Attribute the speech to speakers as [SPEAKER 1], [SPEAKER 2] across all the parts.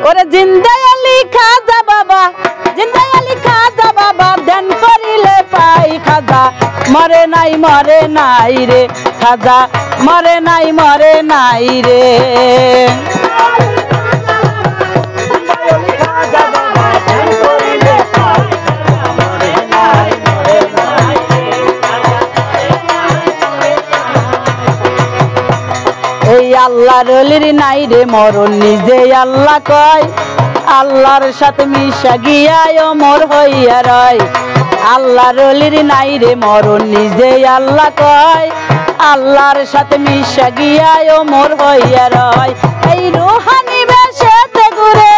[SPEAKER 1] ওরে জিন্দায় আলী খাজা বাবা, জিন্দায় আলী খাজা বাবা, ধ্যান করিলে পাই খাজা, মরে নাই রে খাজা, মরে নাই রে। এই আল্লাহর অলির নাই রে মরণ, নিজে আল্লাহ কয়, আল্লাহর সাথে মিশা গিয়া অমর হইয়া রয়। আল্লাহর অলির নাই রে মরণ, নিজে আল্লাহ কয়, আল্লাহর সাথে মিশা গিয়া অমর হইয়া রয়। এই রুহানি বেশেতে ঘুরে,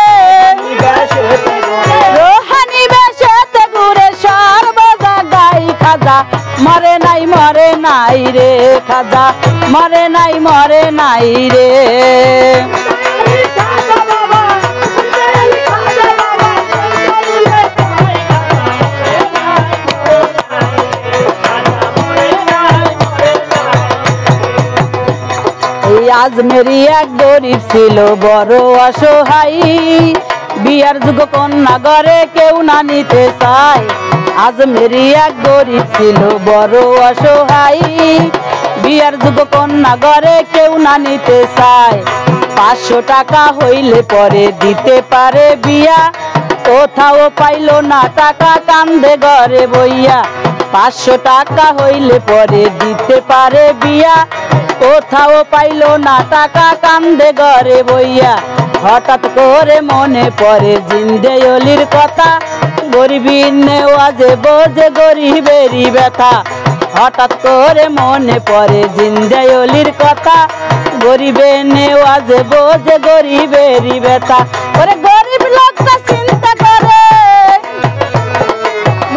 [SPEAKER 1] রুহানি বেশেতে ঘুরে সর্বদা গাই খাজা, মরে নাই রে খাজা, মরে নাই রে। আজমেরি এক গরিব ছিল বড় অসহায়, বিয়ার যোগ্য কন্যা ঘরে কেউ না নিতে চায়। আজমেরি এক গরিব ছিল বড় অসহায়, বিয়ার যোগ্য কন্যা ঘরে কেউ না নিতে চায়। 500 টাকা হইলে পরে দিতে পারে বিয়া, কোথাও পাইল না টাকা কান্দে ঘরে বইয়া। 500 টাকা হইলে পরে দিতে পারে বিয়া, কোথাও পাইল না টাকা কান্দে ঘরে বইয়া। হঠাৎ করে মনে পড়ে জিন্দে অলির কথা, গরিবী নেওয়াজে বোঝে গরিবেরই ব্যথা। হঠাৎ করে মনে পড়ে জিন্দে অলির কথা, গরিবে নেওয়াজে বোঝে গরিবেরই ব্যথা। ওরে গরিব লোকটা চিন্তা করে,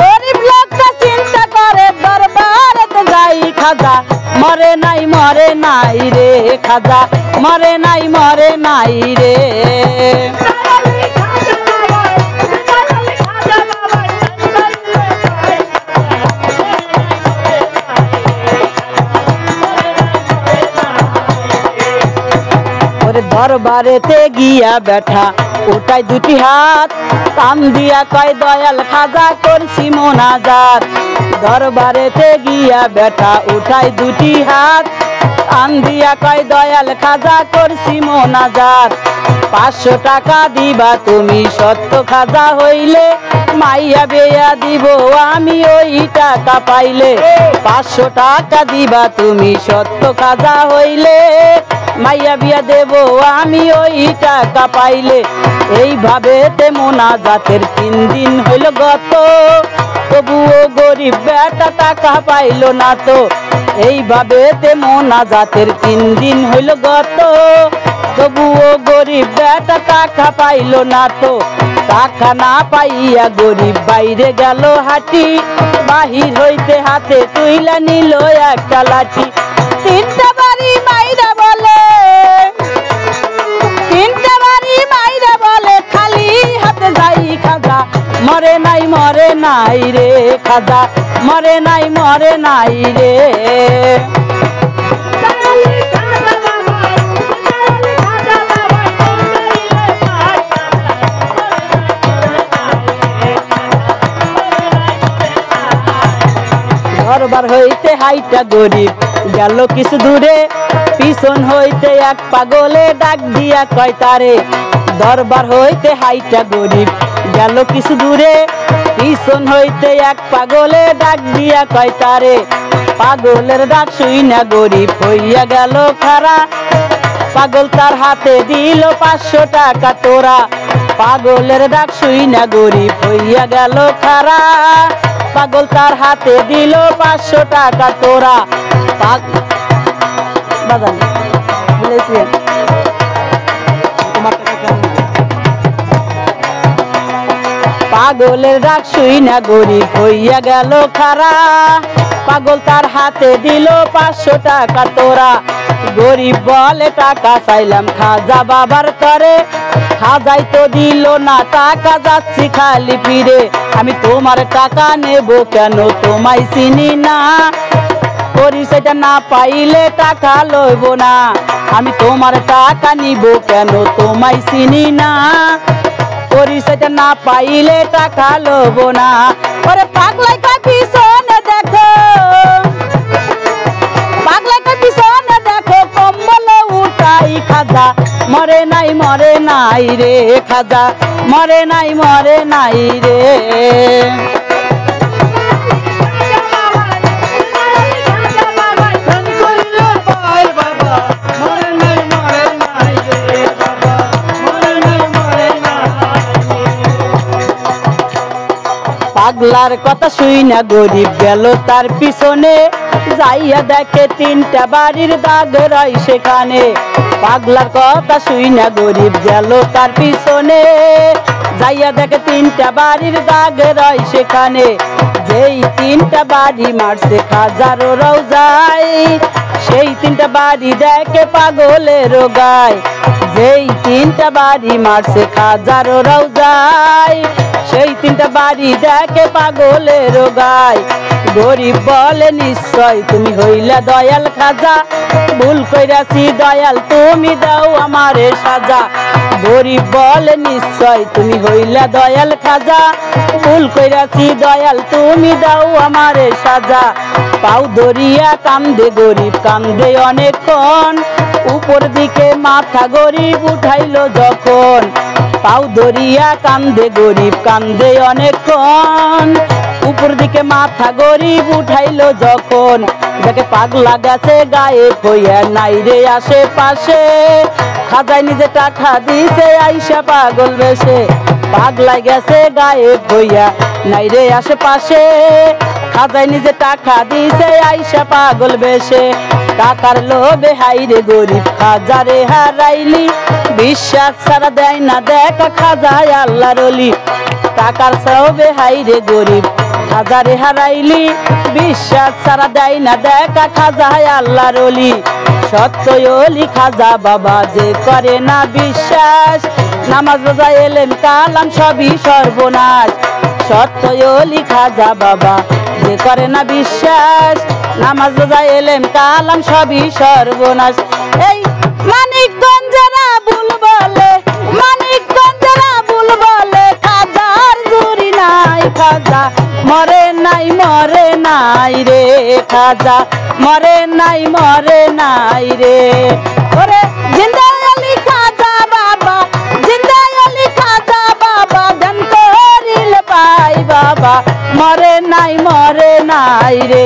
[SPEAKER 1] গরিব লোকটা চিন্তা করে, দরবারেতে যাই খাজা, মরে নাই রে খাজা, মরে নাই রে। দরবারেতে গিয়া বেঠা উঠাই দুটি হাত, কান দিয়া কয় দয়াল খাজা করছি মোনাজাত। দরবারেতে গিয়া বেঠা উঠাই দুটি হাত, কান দিয়া কয় দয়াল খাজা করছি মোনাজাত। 500 টাকা দিবা তুমি সত্য খাজা হইলে, মাইয়া বেয়া দিব আমি ওই টাকা পাইলে। 500 টাকা দিবা তুমি সত্য খাজা হইলে, মাইয়া বিয়া দেব আমি ওই টাকা পাইলে। এইভাবে তে মোনাজাতের 3 দিন হইল গত, তবুও গরিব বেটা টাকা পাইল না তো। এইভাবে তে মোনাজাতের 3 দিন হইল গত, তবুও গরিব বেটা টাকা পাইল না তো। টাকা না পাইয়া গরিব বাইরে গেল হাঁটি, বাহির হইতে হাতে তুইলা নিল একটা লাঠি। 3টা বাড়ি মাইরা বলে, 3টা বাড়ি মাইরা বলে, খালি হাতে যাই খাজা, মরে নাই রে খাজা, মরে নাই রে। দরবার হইতে হাইটা গরিব গেল কিছু দূরে, পিছন হইতে এক পাগলে ডাক দিয়া কয় তারে। দরবার হইতে হাইটা গরিব গেল কিছু দূরে, পিছন হইতে এক পাগলে ডাক দিয়া কয় তারে। পাগলের ডাক শুই না গরিব হইয়া গেল খারা, পাগল তার হাতে দিল 500 টাকা তোরা। পাগলের ডাক শুই না গরিব হইয়া গেল খারা, পাগল তার হাতে দিল 500 টাকা তোরা। পাগলের ডাক শুই না গরিব হইয়া গেল খারা, পাগল তার হাতে দিল 500 টাকা তোরা। গরিব বলে টাকা চাইলাম খাজা বাবার তরে, খাজাই তো দিল না টাকা, যাচ্ছি খালি ফিরে। আমি তোমার টাকা নেব কেন তোমায় চিনি না, পরিচয়টা না পাইলে টাকা লইব না। আমি তোমার টাকা নিব কেন, তোমায় চিনি না। পরিচয়টা না পাইলে টাকা লইব না। ওরে পাগলাই কয় পিছনে দেখো, পাগলাই কয় পিছনে দেখো, কম্বল উঠাই খাজা মরে নাই রে খাজা, মরে নাই রে। পাগলার কথা শুই না গরিব গেল তার পিছনে, যাইয়া দেখে 3টা বাড়ির দাগ রয় সেখানে। পাগলার কথা শুই না গরিব গেল তার পিছনে, যাইয়া দেখে 3টা বাড়ির দাগ রয় সেখানে। যেই 3টা বাড়ি মারছে খাজার রওজায়, সেই 3টা বাড়ি দেখে পাগলের গায়। যেই 3টা বাড়ি মারছে খাজার রওজায়, সেই 3টা বাড়ি দেখে পাগলের গায়। গরিব বলে নিশ্চয় তুমি হইলা দয়াল খাজা, ভুল কইরাছি দয়াল তুমি দাও আমারে সাজা। গরিব বলে নিশ্চয় তুমি হইলা দয়াল খাজা, ভুল কইরাছি দয়াল তুমি দাও আমারে সাজা। পাও ধরিয়া কান্দে গরিব কান্দে অনেকক্ষণ, উপর দিকে মাথা গরিব উঠাইলো যখন। পাও ধরিয়া কান্দে গরিব কান্দে অনেকক্ষণ, উপর দিকে মাথা গরিব উঠাইলো যখন। দেখে পাগলা গেছে গায়েব হইয়া নাই রে আশেপাশে, খাজায় নিজে টাকা দিছে আইসা পাগল বেশে। পাগলা গেছে গায়েব হইয়া নাই রে আশেপাশে, খাজায় নিজে টাকা দিছে আইসা পাগল বেশে। টাকার লোভে হাইরে গরিব খাজারে হারাইলি, বিশ্বাস ছাড়া দেয় না দেখা খাজায় আল্লাহর ওলি। টাকার লোভে হাইরে গরিব খাজারে হারাইলি, বিশ্বাস ছাড়া দেয় না দেখা খাজায় আল্লাহর ওলি। সত্য ওলি খাজা বাবা যে করে না বিশ্বাস, নামাজ রোজা এলেম কালাম সবই সর্বনাশ। সত্য ওলি খাজা বাবা যে করে না বিশ্বাস, নামাজ রোজা এলেম কালাম সবই সর্বনাশ। এই মানিকগঞ্জেরা ভুল বলে, মানিকগঞ্জেরা ভুল বলে, খাজার জুরি নাই খাজা মরে নাই রে খাজা, মরে নাই রে। ওরে জিন্দা আলী খাজা বাবা, জিন্দা আলী খাজা বাবা, ধ্যান করিলে পাই বাবা, মরে নাই রে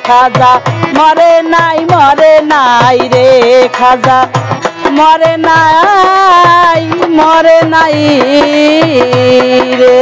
[SPEAKER 1] খাজা, মরে নাই রে খাজা, মরে নাই রে।